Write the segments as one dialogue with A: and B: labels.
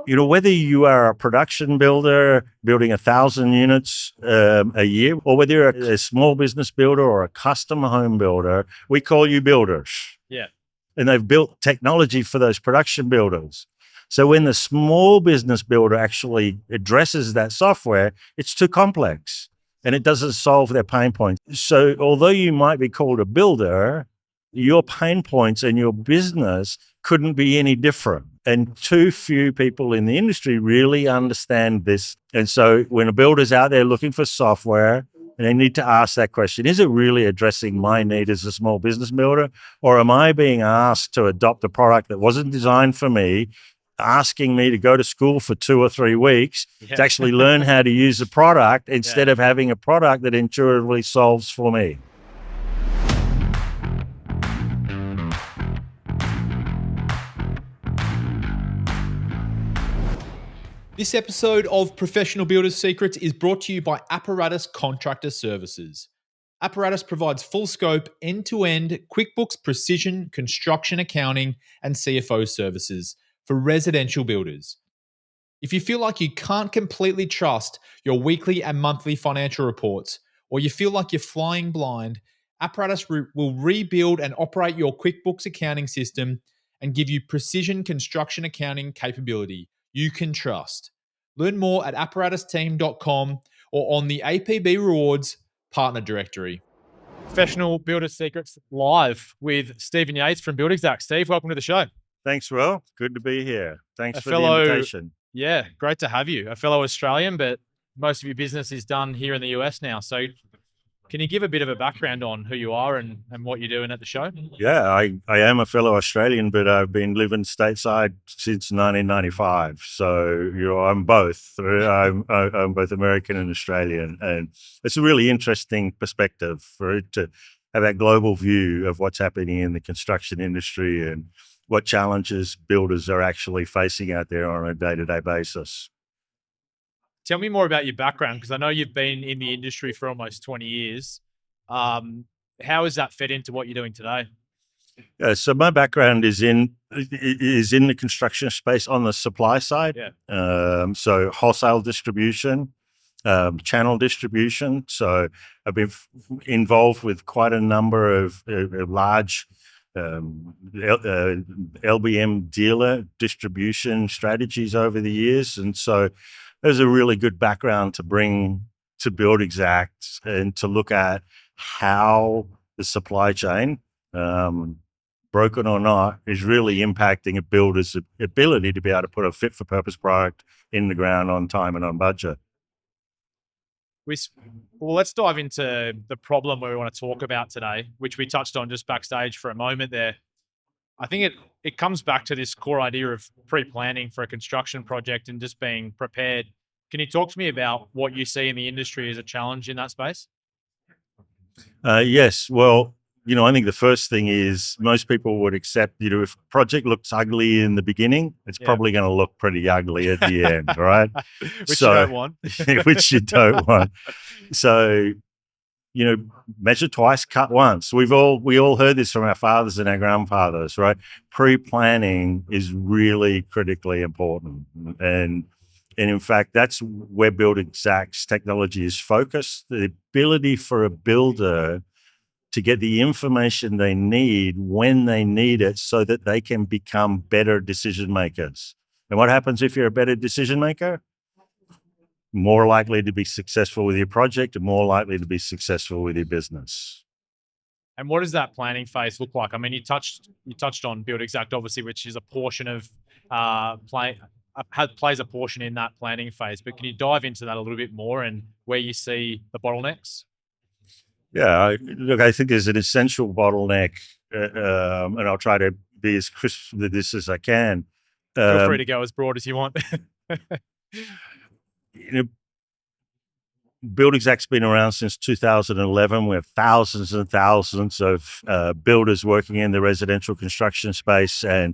A: Whether you are a production builder building 1,000 units a year, or whether you're a small business builder or a custom home builder, we call you builders.
B: Yeah.
A: And they've built technology for those production builders. So when the small business builder actually addresses that software, it's too complex and it doesn't solve their pain points. So although you might be called a builder, your pain points and your business couldn't be any different. And too few people in the industry really understand this. And so when a builder's out there looking for software, and they need to ask that question, is it really addressing my need as a small business builder? Or am I being asked to adopt a product that wasn't designed for me, asking me to go to school for 2 or 3 weeks to actually learn how to use the product instead of having a product that intuitively solves for me?
B: This episode of Professional Builders Secrets is brought to you by Apparatus Contractor Services. Apparatus provides full scope, end-to-end QuickBooks precision construction accounting and CFO services for residential builders. If you feel like you can't completely trust your weekly and monthly financial reports, or you feel like you're flying blind, Apparatus will rebuild and operate your QuickBooks accounting system and give you precision construction accounting capability you can trust. Learn more at apparatusteam.com or on the APB Rewards partner directory. Professional Builder Secrets live with Stephen Yates from Buildxact. Steve, welcome to the show.
A: Thanks, Will. Good to be here. Thanks for the invitation.
B: Yeah, great to have you. A fellow Australian, but most of your business is done here in the US now. So can you give a bit of a background on who you are and what you're doing at the show?
A: Yeah, I am a fellow Australian, but I've been living stateside since 1995. So, I'm both. I'm both American and Australian. And it's a really interesting perspective for it to have that global view of what's happening in the construction industry and what challenges builders are actually facing out there on a day-to-day basis.
B: Tell me more about your background, because I know you've been in the industry for almost 20 years. How has that fed into what you're doing today?
A: Yeah, so my background is in the construction space on the supply side.
B: Yeah.
A: So wholesale distribution, channel distribution. So I've been involved with quite a number of large LBM dealer distribution strategies over the years. And so there's a really good background to bring to Buildxact and to look at how the supply chain, broken or not, is really impacting a builder's ability to be able to put a fit-for-purpose product in the ground on time and on budget.
B: Well, let's dive into the problem we want to talk about today, which we touched on just backstage for a moment there. I think it comes back to this core idea of pre-planning for a construction project and just being prepared. Can you talk to me about what you see in the industry as a challenge in that space?
A: Yes. Well, I think the first thing is most people would accept, if a project looks ugly in the beginning, it's probably going to look pretty ugly at the end, right?
B: Which you don't want.
A: Which you don't want. So, measure twice, cut once. We all heard this from our fathers and our grandfathers, right? Pre-planning is really critically important. And in fact, that's where Buildxact's technology is focused. The ability for a builder to get the information they need when they need it so that they can become better decision makers. And what happens if you're a better decision maker? More likely to be successful with your project and more likely to be successful with your business.
B: And what does that planning phase look like? I mean, you touched on Buildxact, obviously, which is a portion of plays a portion in that planning phase. But can you dive into that a little bit more and where you see the bottlenecks?
A: Yeah, look, I think there's an essential bottleneck, and I'll try to be as crisp with this as I can.
B: Feel free to go as broad as you want.
A: Buildxact's been around since 2011. We have thousands and thousands of builders working in the residential construction space, and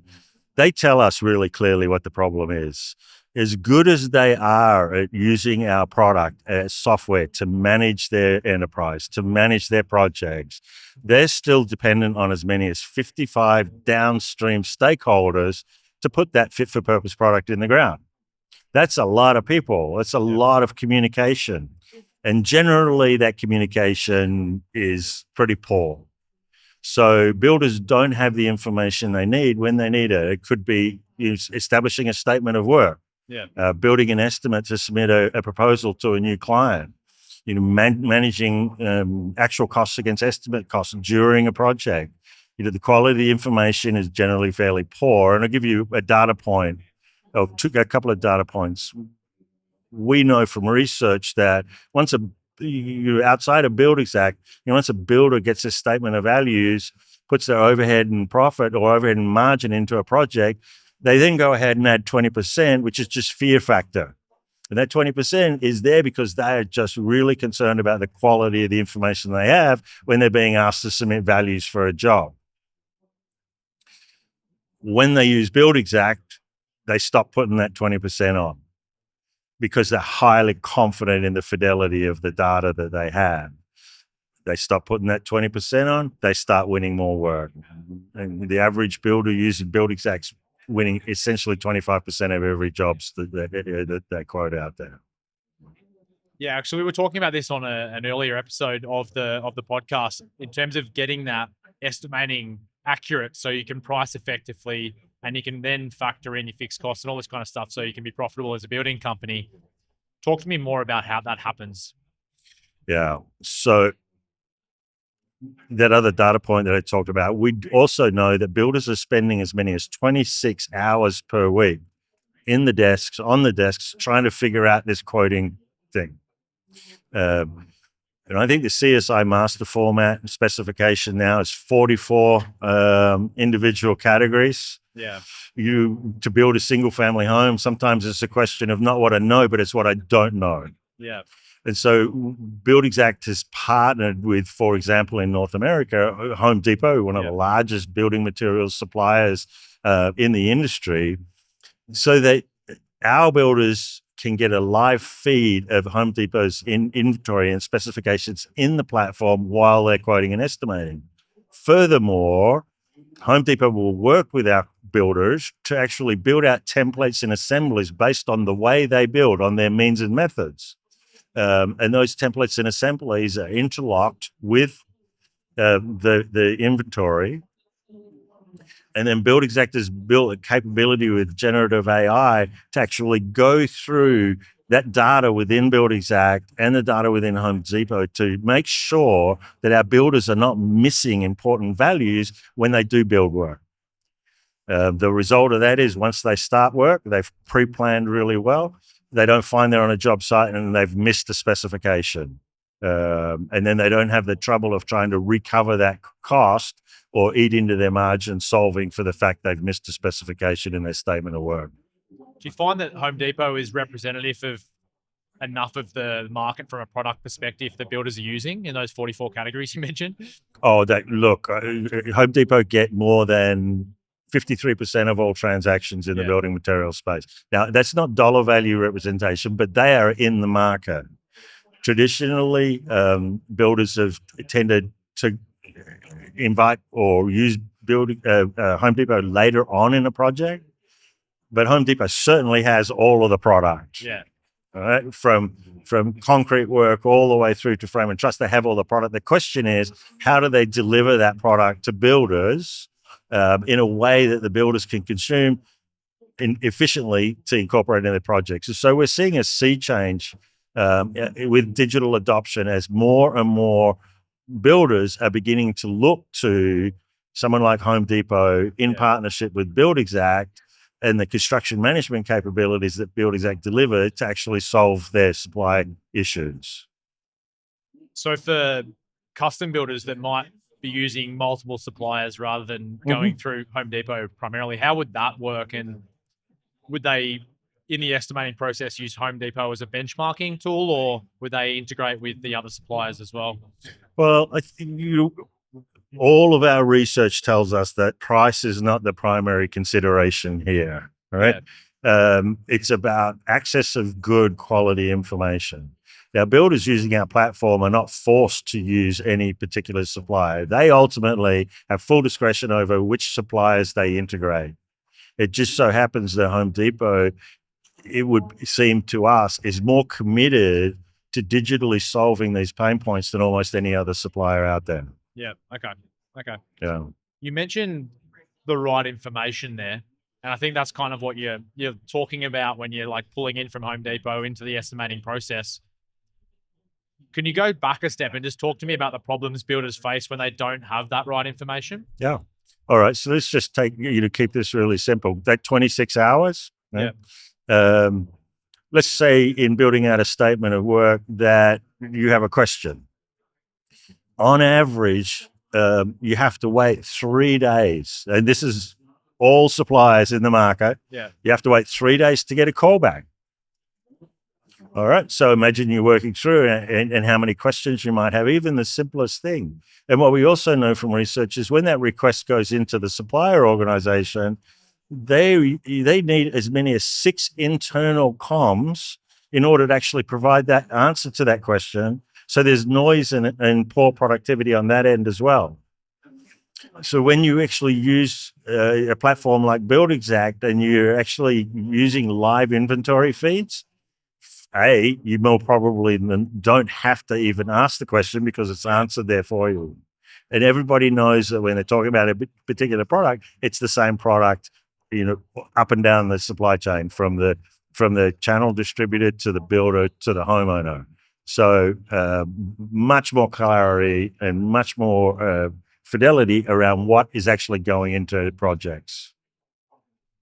A: they tell us really clearly what the problem is. As good as they are at using our product as software to manage their enterprise, to manage their projects, they're still dependent on as many as 55 downstream stakeholders to put that fit-for-purpose product in the ground. That's a lot of people. That's a lot of communication. And generally that communication is pretty poor. So builders don't have the information they need when they need it. It could be establishing a statement of work, building an estimate to submit a proposal to a new client, managing actual costs against estimate costs during a project. The quality of the information is generally fairly poor. And I'll give you a data point, or a couple of data points. We know from research that once you're outside of Buildxact, once a builder gets a statement of values, puts their overhead and profit or overhead and margin into a project, they then go ahead and add 20%, which is just fear factor. And that 20% is there because they are just really concerned about the quality of the information they have when they're being asked to submit values for a job. When they use Buildxact, they stop putting that 20% on because they're highly confident in the fidelity of the data that they have. They stop putting that 20% on, they start winning more work. And the average builder using Buildxact's winning essentially 25% of every jobs that they quote out there.
C: Yeah, actually, we were talking about this on an earlier episode of the podcast in terms of getting that estimating accurate so you can price effectively and you can then factor in your fixed costs and all this kind of stuff so you can be profitable as a building company. Talk to me more about how that happens.
A: Yeah. So that other data point that I talked about, we also know that builders are spending as many as 26 hours per week on the desks, trying to figure out this quoting thing. And I think the CSI master format and specification now is 44 individual categories.
C: Yeah.
A: To build a single family home, sometimes it's a question of not what I know, but it's what I don't know.
C: Yeah.
A: And so Buildxact has partnered with, for example, in North America, Home Depot, one of the largest building materials suppliers in the industry, so that our builders can get a live feed of Home Depot's inventory and specifications in the platform while they're quoting and estimating. Furthermore, Home Depot will work with our builders to actually build out templates and assemblies based on the way they build, on their means and methods. And those templates and assemblies are interlocked with the inventory. And then Buildxact has built a capability with generative AI to actually go through that data within Buildxact and the data within Home Depot to make sure that our builders are not missing important values when they do build work. The result of that is once they start work, they've pre-planned really well. They don't find they're on a job site and they've missed a specification. And then they don't have the trouble of trying to recover that cost or eat into their margin, solving for the fact they've missed a specification in their statement of work.
C: Do you find that Home Depot is representative of enough of the market from a product perspective that builders are using in those 44 categories you mentioned?
A: Oh, Home Depot get more than 53% of all transactions in the building material space. Now, that's not dollar value representation, but they are in the market. Traditionally, builders have tended to invite or use Home Depot later on in a project, but Home Depot certainly has all of the product.
C: Yeah.
A: All right, from concrete work all the way through to frame and truss, they have all the product. The question is, how do they deliver that product to builders in a way that the builders can consume efficiently to incorporate in their projects? So we're seeing a sea change with digital adoption as more and more builders are beginning to look to someone like Home Depot in partnership with Buildxact and the construction management capabilities that Buildxact deliver to actually solve their supply issues.
C: So for custom builders that might be using multiple suppliers rather than going through Home Depot primarily, how would that work? And would they, in the estimating process, use Home Depot as a benchmarking tool, or would they integrate with the other suppliers as well?
A: Well, I think all of our research tells us that price is not the primary consideration here, right? Yeah. It's about access of good quality information. Now, builders using our platform are not forced to use any particular supplier. They ultimately have full discretion over which suppliers they integrate. It just so happens that Home Depot it would seem to us, is more committed to digitally solving these pain points than almost any other supplier out there.
C: Yeah. Okay.
A: Yeah.
C: You mentioned the right information there. And I think that's kind of what you're talking about when you're like pulling in from Home Depot into the estimating process. Can you go back a step and just talk to me about the problems builders face when they don't have that right information?
A: Yeah. All right. So let's just take, to keep this really simple, that 26 hours.
C: Yeah.
A: Let's say in building out a statement of work that you have a question. On average, you have to wait 3 days. And this is all suppliers in the market.
C: Yeah.
A: You have to wait 3 days to get a call back. All right. So imagine you're working through and how many questions you might have, even the simplest thing. And what we also know from research is when that request goes into the supplier organization, they need as many as 6 internal comms in order to actually provide that answer to that question. So there's noise and poor productivity on that end as well. So when you actually use a platform like Buildxact and you're actually using live inventory feeds, you more probably don't have to even ask the question because it's answered there for you. And everybody knows that when they're talking about a particular product, it's the same product, up and down the supply chain from the channel distributor to the builder to the homeowner. So much more clarity and much more fidelity around what is actually going into projects.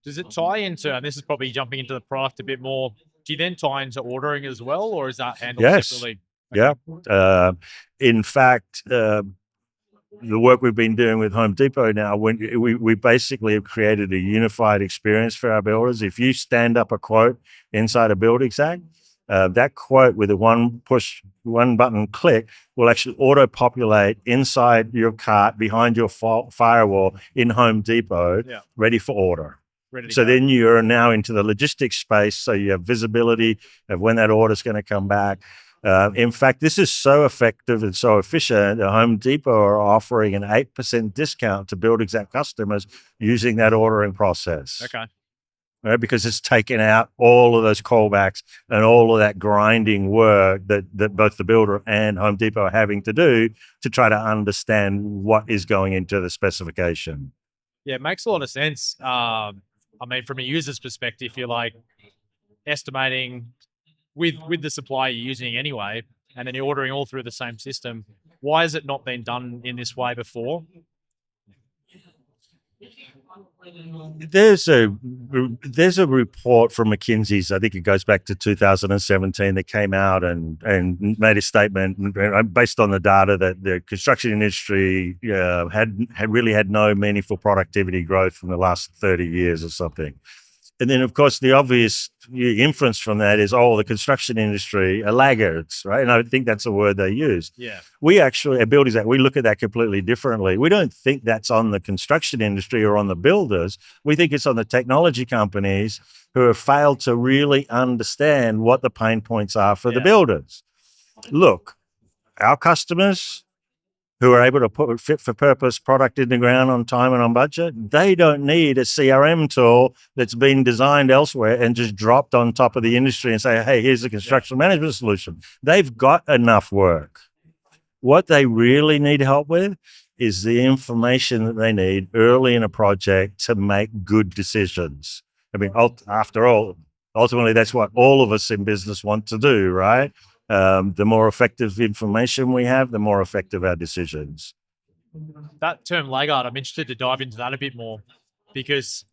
C: Does it tie into, and this is probably jumping into the product a bit more, do you then tie into ordering as well, or is that handled separately?
A: Okay. Yeah. In fact, the work we've been doing with Home Depot now, when we basically have created a unified experience for our builders. If you stand up a quote inside a Buildxact, that quote with a one button click will actually auto-populate inside your cart behind your firewall in Home Depot, ready for order. So then you're now into the logistics space, so you have visibility of when that order is going to come back. In fact, this is so effective and so efficient that Home Depot are offering an 8% discount to Buildxact customers using that ordering process.
C: Okay.
A: Right, because it's taken out all of those callbacks and all of that grinding work that both the builder and Home Depot are having to do to try to understand what is going into the specification.
C: Yeah, it makes a lot of sense. From a user's perspective, you're like estimating with the supplier you're using anyway, and then you're ordering all through the same system. Why has it not been done in this way before?
A: There's a report from McKinsey's, I think it goes back to 2017, that came out and made a statement based on the data that the construction industry had really had no meaningful productivity growth in the last 30 years or something. And then, of course, the obvious inference from that is, the construction industry are laggards, right? And I think that's a word they use.
C: Yeah.
A: We actually, at Buildxact, we look at that completely differently. We don't think that's on the construction industry or on the builders. We think it's on the technology companies who have failed to really understand what the pain points are for the builders. Look, our customers who are able to put fit-for-purpose product in the ground on time and on budget, they don't need a CRM tool that's been designed elsewhere and just dropped on top of the industry and say, hey, here's a construction management solution. They've got enough work. What they really need help with is the information that they need early in a project to make good decisions. I mean, after all, ultimately, that's what all of us in business want to do, right? The more effective information we have, the more effective our decisions.
C: That term laggard, I'm interested to dive into that a bit more, because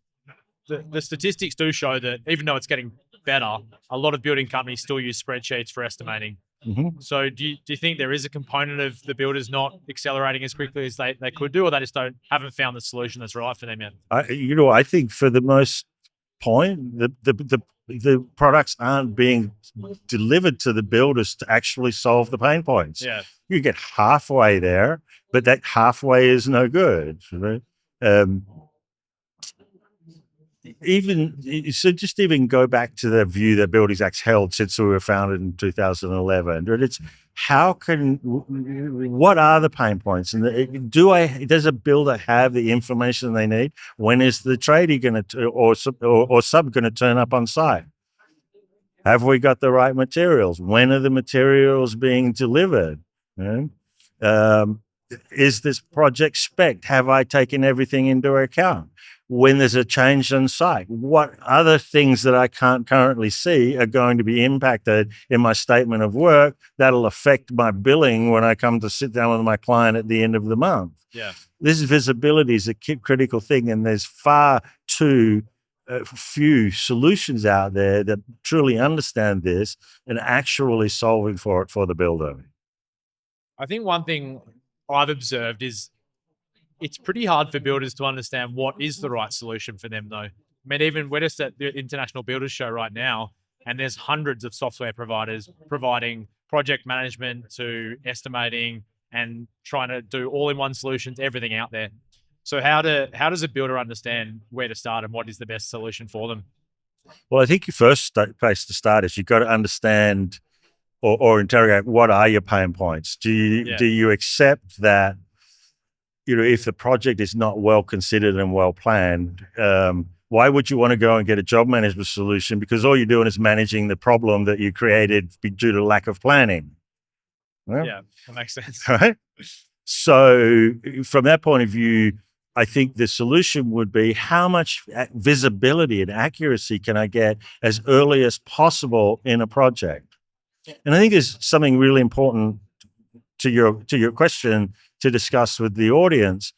C: the statistics do show that even though it's getting better, a lot of building companies still use spreadsheets for estimating.
A: Mm-hmm.
C: So do you think there is a component of the builders not accelerating as quickly as they could do, or they just haven't found the solution that's right for them yet?
A: I think for the most point, the products aren't being delivered to the builders to actually solve the pain points.
C: Yeah.
A: You get halfway there, but that halfway is no good. Right? Just even go back to the view that Buildxact's held since we were founded in 2011. And it's what are the pain points? And does a builder have the information they need? When is the tradie going to or sub going to turn up on site? Have we got the right materials? When are the materials being delivered? You know? Is this project spec? Have I taken everything into account? When there's a change on site, what other things that I can't currently see are going to be impacted in my statement of work that'll affect my billing when I come to sit down with my client at the end of the month?
C: Yeah.
A: This visibility is a critical thing, and there's far too few solutions out there that truly understand this and actually solving for it for the builder.
C: I think one thing I've observed is it's pretty hard for builders to understand what is the right solution for them, though. I mean, even we're just at the International Builders Show right now, and there's hundreds of software providers providing project management to estimating and trying to do all-in-one solutions, everything out there. So how does a builder understand where to start and what is the best solution for them?
A: Well, I think your first place to start is you've got to understand or interrogate what are your pain points. Do you accept that, you know, if the project is not well considered and well planned, why would you want to go and get a job management solution? Because all you're doing is managing the problem that you created due to lack of planning. Well,
C: yeah, that makes sense.
A: Right? So from that point of view, I think the solution would be how much visibility and accuracy can I get as early as possible in a project? And I think there's something really important to your question to discuss with the audience.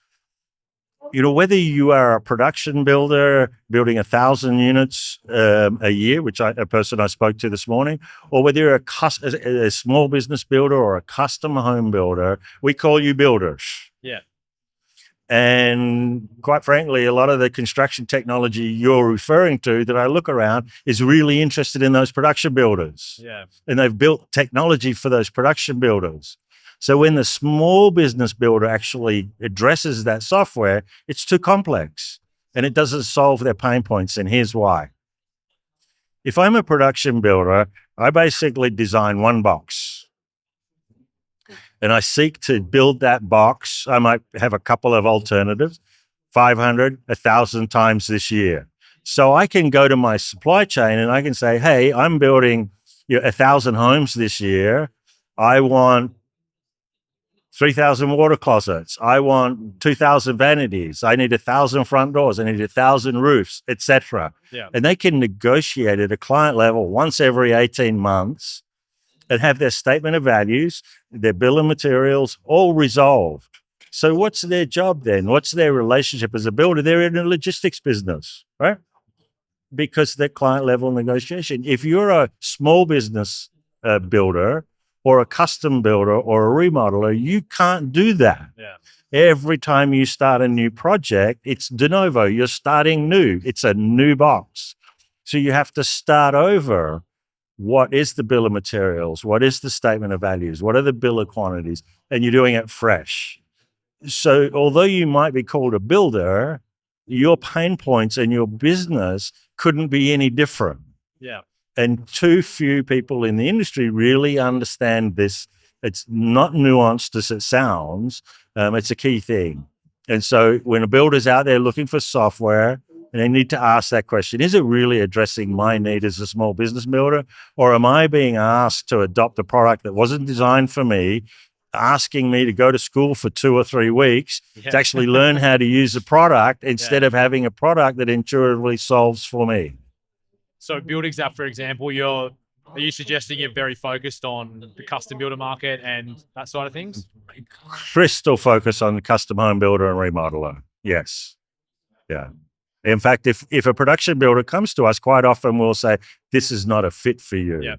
A: You know, whether you are a production builder building 1,000 units a year, which a person I spoke to this morning, or whether you're a small business builder or a custom home builder, we call you builders.
C: Yeah.
A: And quite frankly, a lot of the construction technology you're referring to that I look around is really interested in those production builders.
C: Yeah.
A: And they've built technology for those production builders. So when the small business builder actually addresses that software, it's too complex and it doesn't solve their pain points. And here's why. If I'm a production builder, I basically design one box. And I seek to build that box. I might have a couple of alternatives, 500, 1,000 times this year. So I can go to my supply chain and I can say, hey, I'm building 1,000 homes this year. I want 3,000 water closets. I want 2,000 vanities. I need 1,000 front doors. I need 1,000 roofs, etc.
C: Yeah.
A: And they can negotiate at a client level once every 18 months and have their statement of values, their bill of materials all resolved. So what's their job then? What's their relationship as a builder? They're in a logistics business, right? Because they're client level negotiation. If you're a small business builder or a custom builder or a remodeler, you can't do that.
C: Yeah.
A: Every time you start a new project, it's de novo. You're starting new. It's a new box. So you have to start over. What is the bill of materials? What is the statement of values? What are the bill of quantities? And you're doing it fresh. So although you might be called a builder, your pain points and your business couldn't be any different.
C: Yeah.
A: And too few people in the industry really understand this. It's not nuanced as it sounds. It's a key thing. And so when a builder's out there looking for software, and they need to ask that question, is it really addressing my need as a small business builder? Or am I being asked to adopt a product that wasn't designed for me, asking me to go to school for 2 or 3 weeks to actually learn how to use the product instead of having a product that intuitively solves for me?
C: So Buildxact, for example, are you suggesting you're very focused on the custom builder market and that side of things?
A: Crystal focus on the custom home builder and remodeler. Yes. Yeah. In fact, if a production builder comes to us, quite often we'll say, this is not a fit for you.
C: Yeah.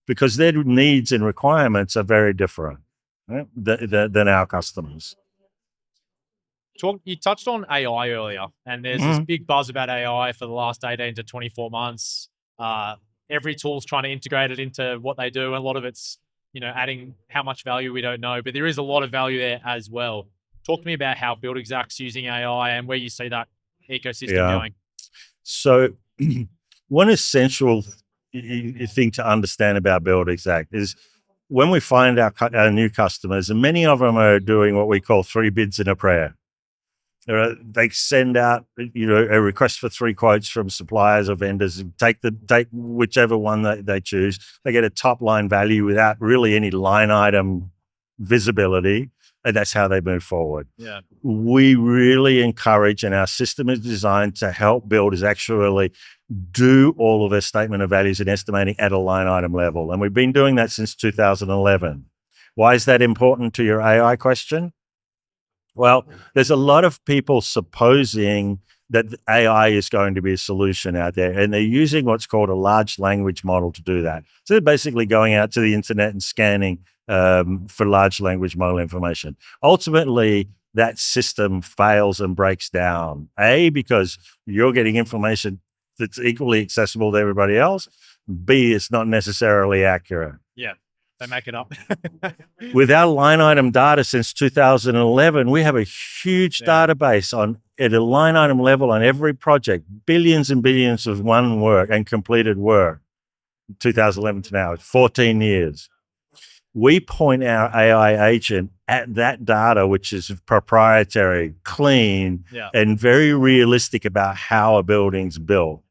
A: Because their needs and requirements are very different, right, than our customers.
C: You touched on AI earlier, and there's this big buzz about AI for the last 18 to 24 months. Every tool's trying to integrate it into what they do, and a lot of it's, adding how much value we don't know, but there is a lot of value there as well. Talk to me about how Buildxact's using AI and where you see that ecosystem going.
A: So one essential thing to understand about Buildxact is when we find our new customers, and many of them are doing what we call 3 bids and a prayer. They send out, a request for 3 quotes from suppliers or vendors, and take whichever one they choose. They get a top line value without really any line item visibility, and that's how they move forward.
C: Yeah.
A: We really encourage, and our system is designed to help builders actually do all of their statement of values and estimating at a line item level. And we've been doing that since 2011. Why is that important to your AI question? Well, there's a lot of people supposing that AI is going to be a solution out there, and they're using what's called a large language model to do that. So they're basically going out to the internet and scanning for large language model information. Ultimately, that system fails and breaks down, because you're getting information that's equally accessible to everybody else. B, it's not necessarily accurate.
C: Yeah. They make it up.
A: With our line item data since 2011, we have a huge database at a line item level on every project, billions and billions of won work and completed work. 2011 to now, 14 years. We point our AI agent at that data, which is proprietary, clean, and very realistic about how a building's built.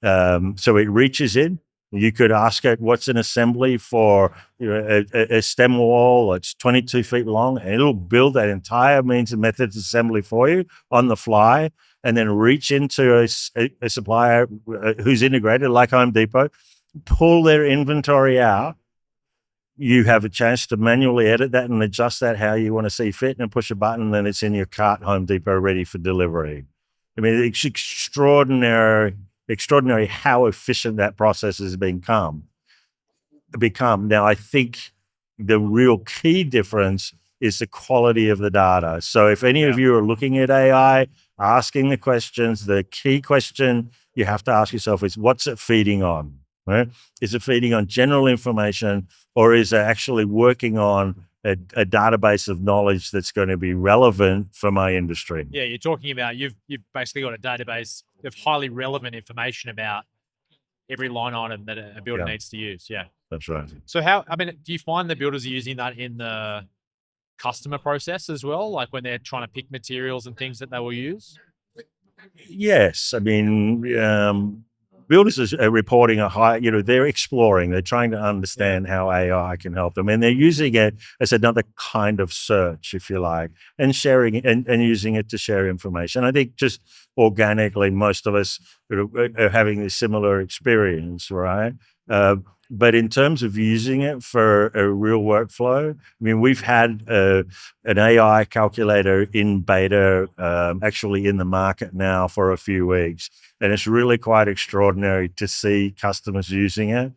A: So it reaches in. You could ask it, what's an assembly for a stem wall that's 22 feet long, and it'll build that entire means and methods assembly for you on the fly, and then reach into a supplier who's integrated, like Home Depot, pull their inventory out. You have a chance to manually edit that and adjust that how you want to see fit, and push a button, and then it's in your cart, Home Depot, ready for delivery. I mean, it's extraordinary how efficient that process has become. Now, I think the real key difference is the quality of the data. So if any of you are looking at AI, asking the questions, the key question you have to ask yourself is, what's it feeding on? Right? Is it feeding on general information, or is it actually working on a database of knowledge that's going to be relevant for my industry?
C: Yeah, you're talking about you've basically got a database of highly relevant information about every line item that a builder needs to use. Yeah,
A: that's right.
C: So do you find the builders are using that in the customer process as well, like when they're trying to pick materials and things that they will use?
A: Yes, builders are reporting they're exploring, they're trying to understand how AI can help them. And they're using it as another kind of search, if you like, and sharing it and using it to share information. I think just organically, most of us are having a similar experience, right? But in terms of using it for a real workflow, we've had an AI calculator in beta, actually in the market now for a few weeks. And it's really quite extraordinary to see customers using it.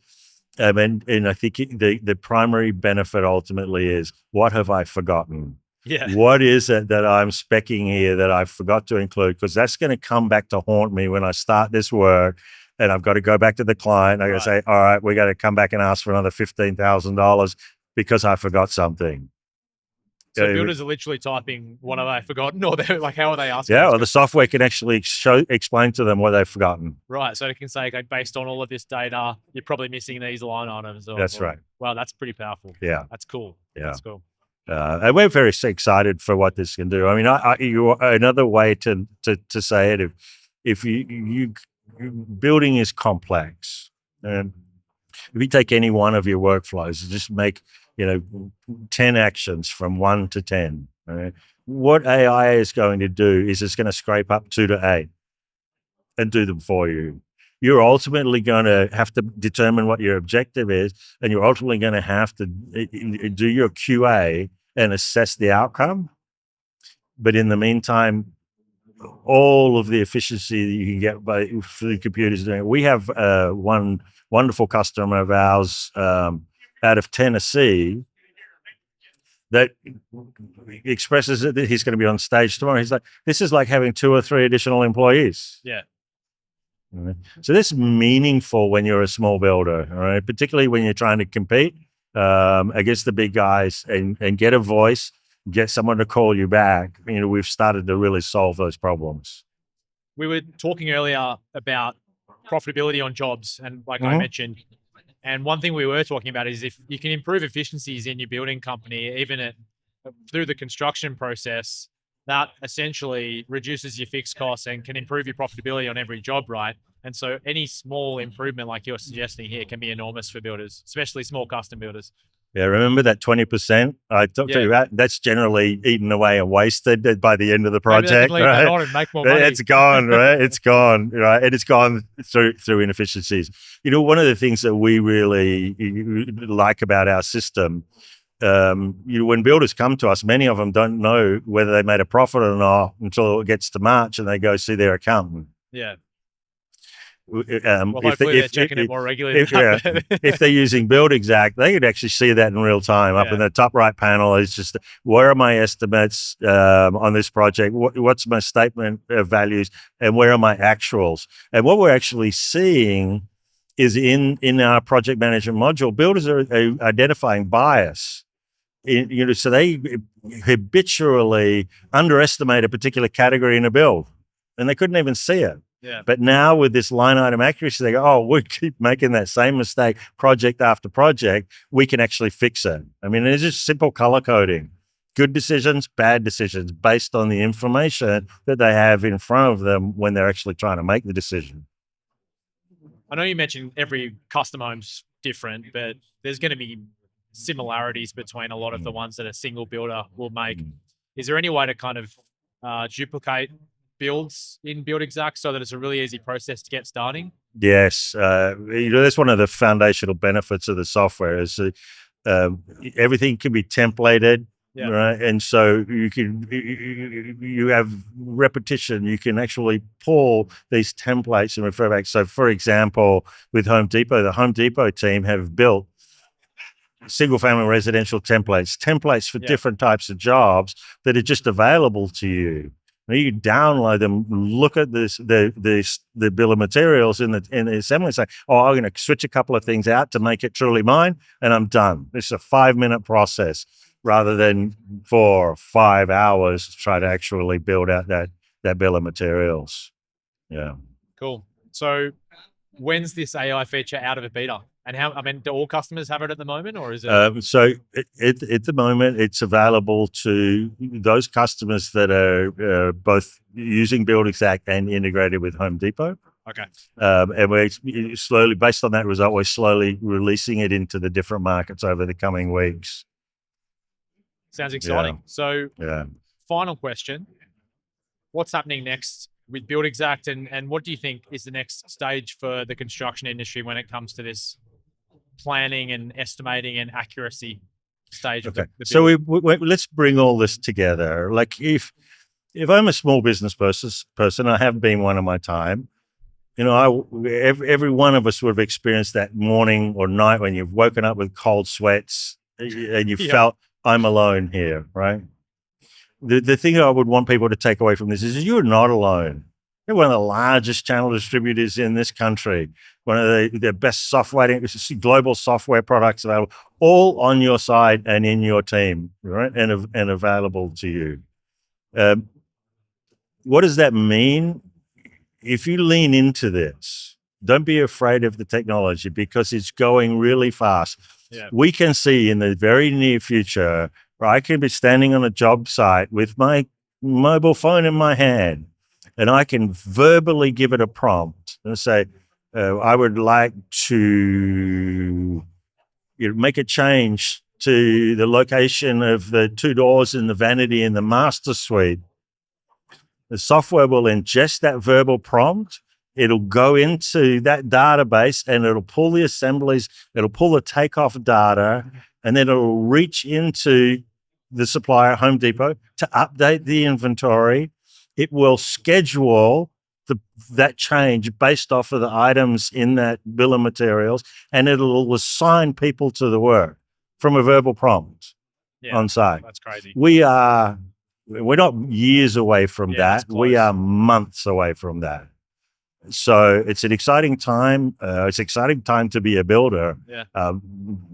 A: And I think the primary benefit ultimately is, what have I forgotten?
C: Yeah.
A: What is it that I'm speccing here that I forgot to include? Because that's going to come back to haunt me when I start this work. And I've got to go back to the client. I got to say, all right, we got to come back and ask for another $15,000 because I forgot something.
C: So builders are literally typing, what have I forgotten? Or they're like, how are they asking?
A: Yeah, or the software can actually explain to them what they've forgotten.
C: Right. So it can say, okay, based on all of this data, you're probably missing these line items.
A: That's right.
C: Wow, that's pretty powerful.
A: Yeah.
C: That's cool.
A: Yeah.
C: That's cool.
A: And we're very excited for what this can do. Another way to say it, if you building is complex, and if you take any one of your workflows, just make 10 actions from 1 to 10. Right? What AI is going to do is it's going to scrape up 2 to 8 and do them for you. You're ultimately going to have to determine what your objective is, and you're ultimately going to have to do your QA and assess the outcome. But in the meantime, all of the efficiency that you can get for the computers doing it. We have one wonderful customer of ours out of Tennessee that expresses that he's going to be on stage tomorrow. He's like, this is like having 2 or 3 additional employees.
C: Yeah.
A: Right. So this is meaningful when you're a small builder, all right? Particularly when you're trying to compete against the big guys and get a voice, get someone to call you back. We've started to really solve those problems.
C: We were talking earlier about profitability on jobs, and like I mentioned, and one thing we were talking about is if you can improve efficiencies in your building company, even through the construction process, that essentially reduces your fixed costs and can improve your profitability on every job, right? And so any small improvement like you're suggesting here can be enormous for builders, especially small custom builders.
A: Yeah, remember that 20% I talked to you about? That's generally eaten away and wasted by the end of the
C: Maybe they
A: project,
C: can leave
A: right?
C: that on and make more money.
A: It's gone, right? It's gone, right? And it's gone through inefficiencies. One of the things that we really like about our system, when builders come to us, many of them don't know whether they made a profit or not until it gets to March and they go see their accountant.
C: Yeah.
A: Well,
C: hopefully they're checking it more regularly.
A: If they're using Buildxact, they could actually see that in real time. Up in the top right panel is just where are my estimates on this project? What's my statement of values, and where are my actuals? And what we're actually seeing is in our project management module, builders are identifying bias. So they habitually underestimate a particular category in a build, and they couldn't even see it.
C: Yeah.
A: But now with this line item accuracy, they go, oh, we keep making that same mistake project after project. We can actually fix it. I mean, it's just simple color coding. Good decisions, bad decisions, based on the information that they have in front of them when they're actually trying to make the decision.
C: I know you mentioned every custom home's different, but there's going to be similarities between a lot of the ones that a single builder will make. Is there any way to kind of duplicate builds in Buildxact so that it's a really easy process to get starting?
A: Yes. That's one of the foundational benefits of the software is everything can be templated, right? And so you have repetition. You can actually pull these templates and refer back. So for example, with Home Depot, the Home Depot team have built single-family residential templates for different types of jobs that are just available to you. You download them, look at the bill of materials in the assembly and say, oh, I'm going to switch a couple of things out to make it truly mine, and I'm done. It's a 5-minute process rather than 4 or 5 hours to try to actually build out that bill of materials. Yeah.
C: Cool. So when's this AI feature out of a beta? And do all customers have it at the moment, or is it?
A: So at the moment, it's available to those customers that are both using Buildxact and integrated with Home Depot.
C: Okay.
A: And we're slowly, based on that result, we're slowly releasing it into the different markets over the coming weeks.
C: Sounds exciting.
A: Yeah.
C: So, final question: what's happening next with Buildxact, and what do you think is the next stage for the construction industry when it comes to this planning and estimating and accuracy stage of the
A: so let's bring all this together. Like if I'm a small business person, I have been one of my time. Every one of us would have experienced that morning or night when you've woken up with cold sweats and you felt I'm alone here, right? The thing I would want people to take away from this is you're not alone. You're one of the largest channel distributors in this country, one of the best global software products available, all on your side and in your team, right? And available to you. What does that mean? If you lean into this, don't be afraid of the technology because it's going really fast.
C: Yeah.
A: We can see in the very near future, where I can be standing on a job site with my mobile phone in my hand, and I can verbally give it a prompt and say, I would like to make a change to the location of the 2 doors in the vanity in the master suite. The software will ingest that verbal prompt. It'll go into that database and it'll pull the assemblies, it'll pull the takeoff data, and then it'll reach into the supplier, Home Depot, to update the inventory. It will schedule that change based off of the items in that bill of materials, and it'll assign people to the work from a verbal prompt on site.
C: That's crazy.
A: We're not years away from that. We are months away from that. So it's an exciting time. It's an exciting time to be a builder.
C: Yeah.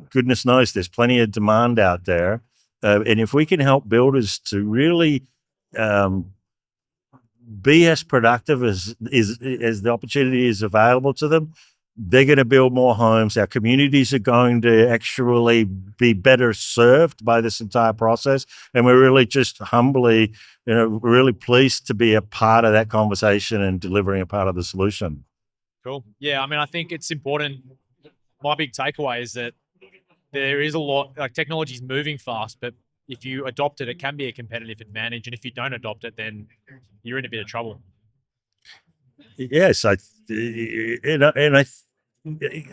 A: Goodness knows there's plenty of demand out there. And if we can help builders to really be as productive as the opportunity is available to them, they're going to build more homes. Our communities are going to actually be better served by this entire process. And we're really just humbly, really pleased to be a part of that conversation and delivering a part of the solution.
C: Cool. Yeah, I mean, I think it's important. My big takeaway is that there is a lot, like technology is moving fast, but if you adopt it, it can be a competitive advantage. And if you don't adopt it, then you're in a bit of trouble.
A: Yes, I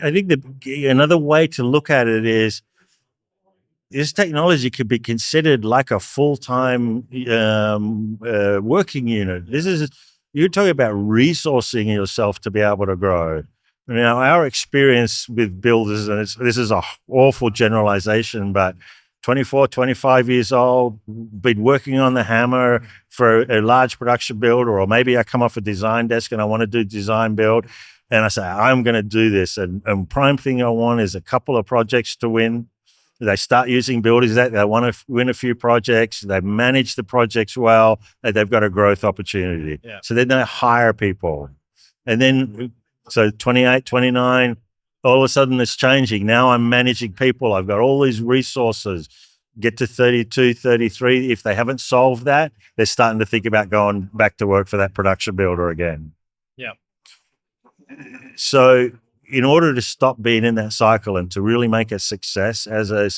A: think another way to look at it is this technology could be considered like a full-time working unit. You're talking about resourcing yourself to be able to grow. Now, our experience with builders, and this is an awful generalization, but 24, 25 years old, been working on the hammer for a large production builder, or maybe I come off a design desk and I want to do design build, and I say, I'm going to do this. And prime thing I want is a couple of projects to win. They start using Buildxact. They want to win a few projects. They manage the projects well. And they've got a growth opportunity.
C: Yeah.
A: So then they hire people. And then, so 28, 29, all of a sudden it's changing. Now I'm managing people. I've got all these resources. Get to 32, 33. If they haven't solved that, they're starting to think about going back to work for that production builder again.
C: Yeah.
A: So in order to stop being in that cycle and to really make a success as a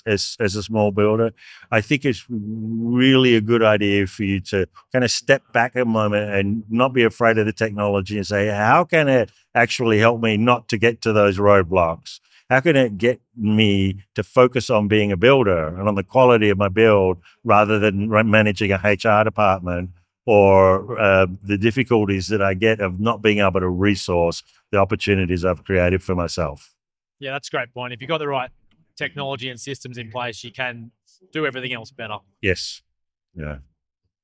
A: small builder, I think it's really a good idea for you to kind of step back a moment and not be afraid of the technology and say, how can it actually help me not to get to those roadblocks? How can it get me to focus on being a builder and on the quality of my build rather than managing a HR department or the difficulties that I get of not being able to resource the opportunities I've created for myself?
C: Yeah, that's a great point. If you've got the right technology and systems in place, you can do everything else better.
A: Yes. Yeah.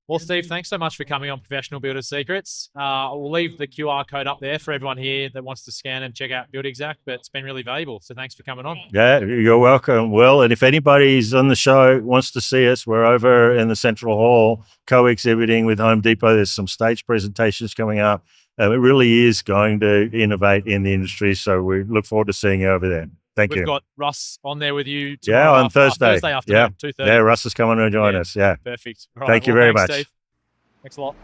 C: Well, Steve, thanks so much for coming on Professional Builder Secrets. We'll leave the QR code up there for everyone here that wants to scan and check out Buildxact, but it's been really valuable. So thanks for coming on.
A: Yeah, you're welcome. Well, and if anybody's on the show wants to see us, we're over in the Central Hall co-exhibiting with Home Depot. There's some stage presentations coming up. It really is going to innovate in the industry. So we look forward to seeing you over there. Thank you.
C: We've got Russ on there with you
A: tomorrow. Yeah, on Thursday.
C: Thursday afternoon, 2:30.
A: Yeah, Russ is coming to join us. Yeah.
C: Perfect.
A: Thank you very much.
C: Steve. Thanks a lot.